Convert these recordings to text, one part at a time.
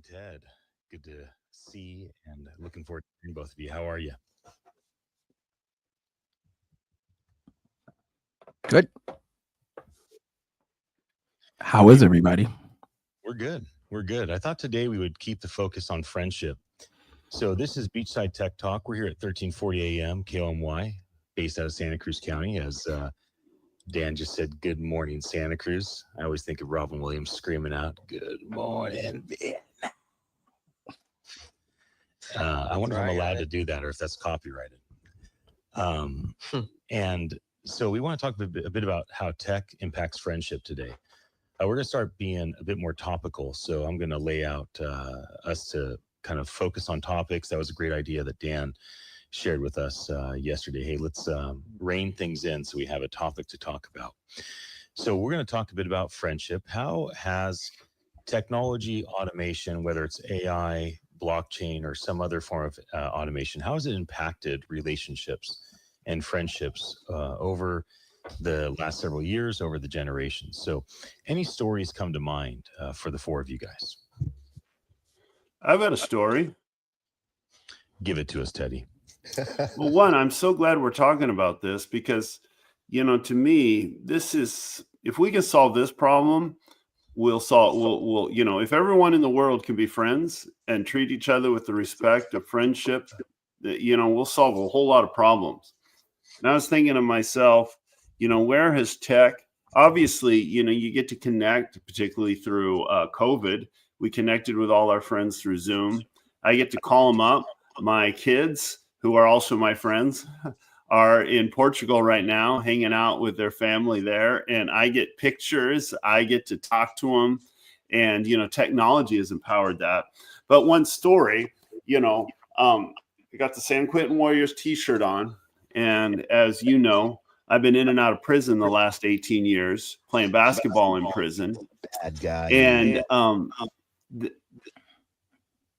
Ted, good to see and looking forward to hearing both of you. How are you? Good. How is everybody? We're good. We're good. I thought today we would keep the focus on friendship. So this is Beachside Tech Talk. We're here at 1340 AM, KOMY, based out of Santa Cruz County. As Dan just said, good morning, Santa Cruz. I always think of Robin Williams screaming out, good morning, Ben. I wonder if I'm allowed to do that or if that's copyrighted. And so we want to talk a bit about how tech impacts friendship today. We're going to start being a bit more topical. So I'm going to lay out us to kind of focus on topics. That was a great idea that Dan shared with us yesterday. Hey, let's rein things in so we have a topic to talk about. So we're going to talk a bit about friendship. How has technology, automation, whether it's AI, blockchain, or some other form of automation, how has it impacted relationships and friendships over the last several years, over the generations? So any stories come to mind for the four of you guys? I've got a story. Give it to us, Teddy. Well, one, I'm so glad we're talking about this because, you know, to me, this is, if we can solve this problem, we'll, you know, if everyone in the world can be friends and treat each other with the respect of friendship, you know, we'll solve a whole lot of problems. And I was thinking to myself, you know, where has tech, obviously, you know, you get to connect, particularly through COVID. We connected with all our friends through Zoom. I get to call them up. My kids, who are also my friends, are in Portugal right now, hanging out with their family there. And I get pictures. I get to talk to them. And, you know, technology has empowered that. But one story, you know, I got the San Quentin Warriors t-shirt on. And as you know, I've been in and out of prison the last 18 years, playing basketball in prison. Bad guy. And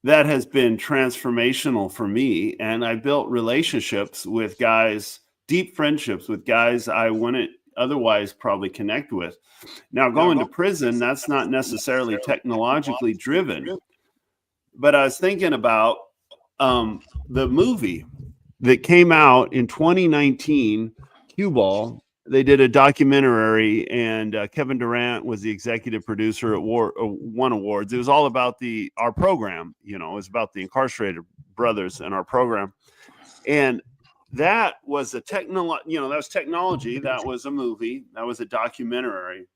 that has been transformational for me. And I built relationships with guys, deep friendships with guys I wouldn't otherwise probably connect with. Now, going to prison, that's not necessarily technologically driven. But I was thinking about the movie that came out in 2019, Cue Ball. They did a documentary, and Kevin Durant was the executive producer at won awards. It was all about our program. You know, it was about the incarcerated brothers and our program. And that was a that was technology. That was a movie. That was a documentary.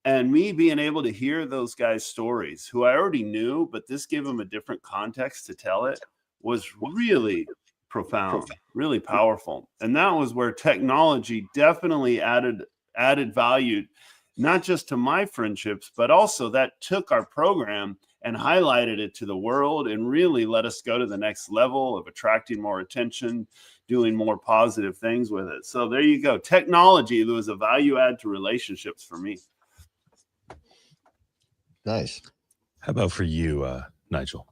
And me being able to hear those guys' stories, who I already knew, but this gave them a different context to tell it, was really profound, really powerful. And that was where technology definitely added value, not just to my friendships, but also that took our program and highlighted it to the world and really let us go to the next level of attracting more attention, doing more positive things with it. So there you go. Technology, there was a value add to relationships for me. Nice. How about for you, Nigel?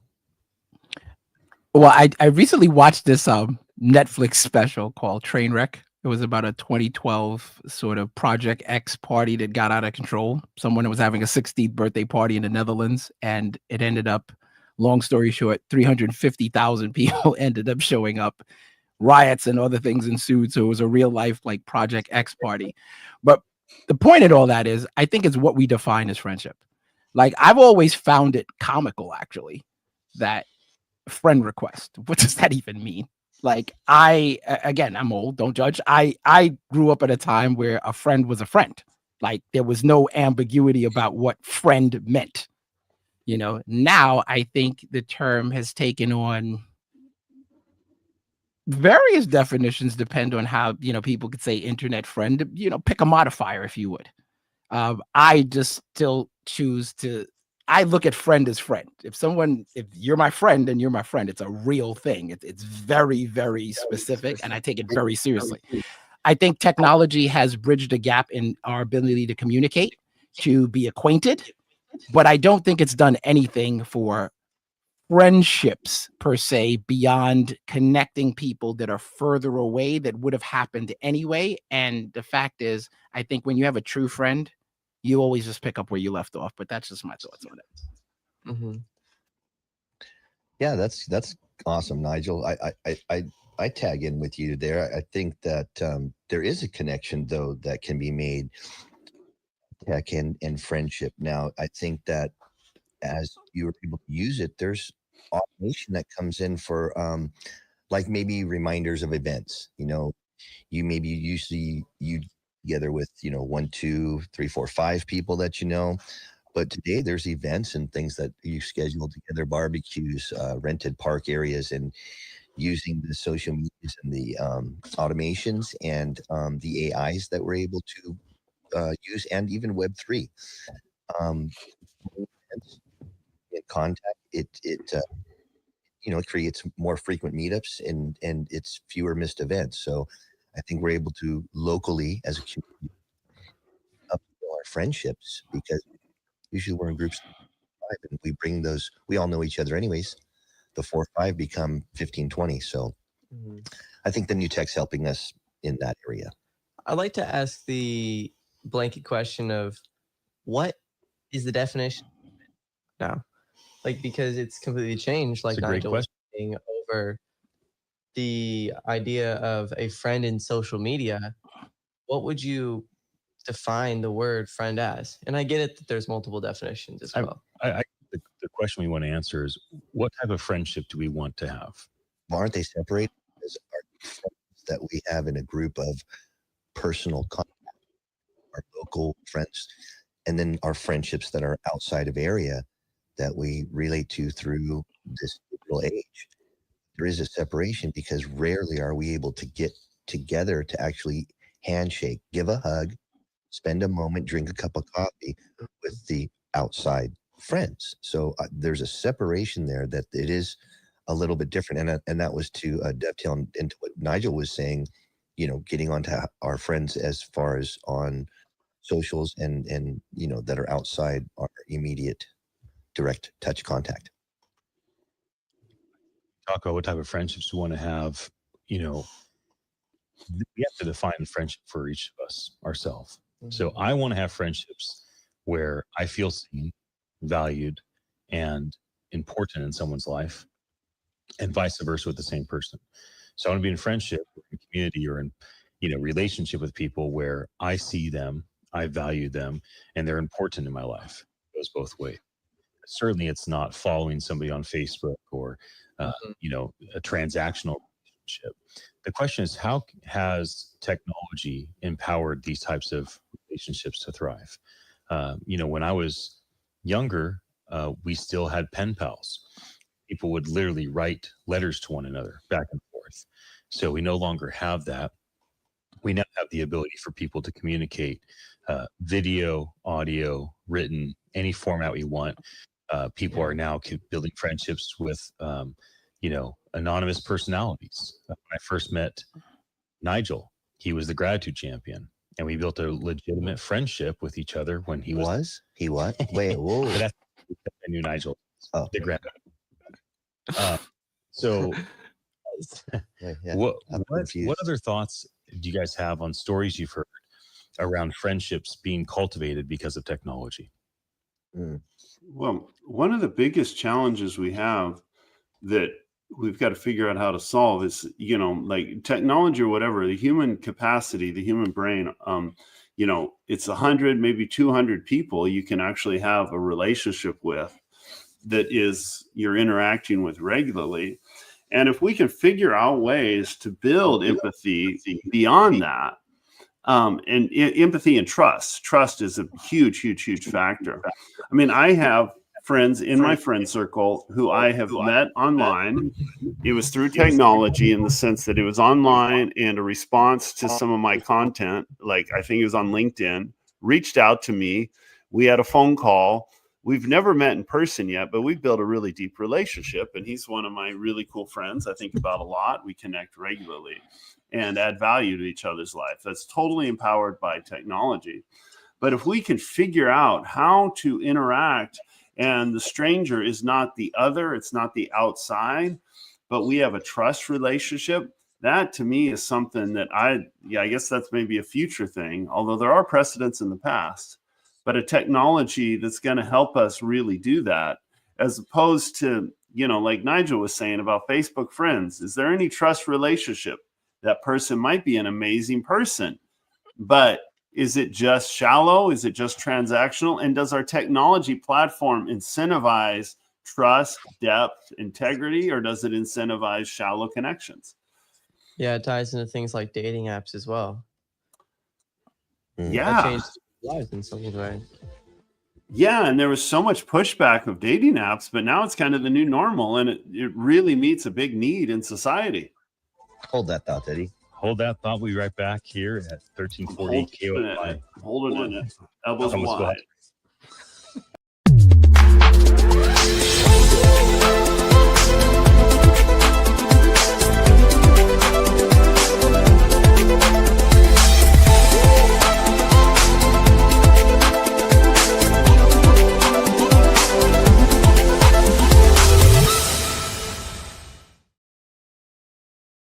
Well, I recently watched this Netflix special called Trainwreck. It was about a 2012 sort of Project X party that got out of control. Someone was having a 16th birthday party in the Netherlands, and it ended up, long story short, 350,000 people ended up showing up. Riots and other things ensued. So it was a real life like Project X party. But the point of all that is, I think it's what we define as friendship. Like, I've always found it comical, actually, that friend request. What does that even mean? Like, again, I'm old, don't judge. I grew up at a time where a friend was a friend. Like, there was no ambiguity about what friend meant. You know, now I think the term has taken on various definitions, depend on how, you know, people could say internet friend, you know, pick a modifier if you would. I just still choose to, I look at friend as friend. If you're my friend, then you're my friend. It's a real thing. It's very, very specific, and I take it very seriously. I think technology has bridged a gap in our ability to communicate, to be acquainted, but I don't think it's done anything for friendships per se, beyond connecting people that are further away that would have happened anyway. And the fact is, I think when you have a true friend, you always just pick up where you left off. But that's just my thoughts on it. Mm-hmm. Yeah, that's awesome, Nigel. I tag in with you there. I think that there is a connection though that can be made, tech and friendship. Now, I think that as you were able to use it, there's automation that comes in for like maybe reminders of events. You maybe usually you together with 1, 2, 3, 4, 5 people that. But today there's events and things that you schedule together, barbecues, rented park areas, and using the social medias and the automations and the AIs that we're able to use, and even Web3. In contact, it creates more frequent meetups and it's fewer missed events. So I think we're able to locally as a community upskill our friendships, because usually we're in groups of 5 and we bring those, we all know each other anyways. The 4 or 5 become 15, 20. So I think the new tech's helping us in that area. I'd like to ask the blanket question of what is the definition now? Like, because it's completely changed, like Nigel was saying, over the idea of a friend in social media. What would you define the word friend as? And I get it that there's multiple definitions as well. The question we want to answer is, what type of friendship do we want to have? Well, aren't they separated? As our friends that we have in a group of personal contact, our local friends, and then our friendships that are outside of area that we relate to through this digital age. There is a separation because rarely are we able to get together to actually handshake, give a hug, spend a moment, drink a cup of coffee with the outside friends. So there's a separation there that it is a little bit different. And that was to dovetail into what Nigel was saying, getting onto our friends as far as on socials and that are outside our immediate direct touch contact. Talk about what type of friendships we want to have. We have to define friendship for each of us ourselves. So I want to have friendships where I feel seen, valued, and important in someone's life, and vice versa with the same person. So I want to be in friendship, or in community, or in relationship with people where I see them, I value them, and they're important in my life. It goes both ways. Certainly, it's not following somebody on Facebook or a transactional relationship. The question is, how has technology empowered these types of relationships to thrive? When I was younger, we still had pen pals. People would literally write letters to one another back and forth. So we no longer have that. We now have the ability for people to communicate video, audio, written, any format we want. People are now building friendships with, anonymous personalities. When I first met Nigel, he was the gratitude champion, and we built a legitimate friendship with each other when he was. He what? Wait, whoa. I knew Nigel. Oh, the gratitude. So, yeah, what other thoughts do you guys have on stories you've heard around friendships being cultivated because of technology? Well, one of the biggest challenges we have that we've got to figure out how to solve is, like technology or whatever, the human capacity, the human brain, it's 100, maybe 200 people you can actually have a relationship with that is you're interacting with regularly. And if we can figure out ways to build empathy beyond that, and empathy and trust is a huge factor. I mean, I have friends in my friend circle who I have met online. It was through technology in the sense that it was online and a response to some of my content. Like I think it was on LinkedIn, reached out to me. We had a phone call. we've never met in person yet, but we've built a really deep relationship. And he's one of my really cool friends I think about a lot. We connect regularly and add value to each other's life. That's totally empowered by technology. But if we can figure out how to interact, and the stranger is not the other, it's not the outside, but we have a trust relationship, that to me is something that I guess that's maybe a future thing, although there are precedents in the past, but a technology that's going to help us really do that, as opposed to, like Nigel was saying about Facebook friends. Is there any trust relationship? That person might be an amazing person, but is it just shallow? Is it just transactional? And does our technology platform incentivize trust, depth, integrity, or does it incentivize shallow connections? Yeah, it ties into things like dating apps as well. Yeah. That changed lives in some way. Yeah, and there was so much pushback of dating apps, but now it's kind of the new normal, and it really meets a big need in society. Hold that thought, Eddie. Hold that thought. We'll be right back here at 1340 KOMY. Holding it. Elbows wide.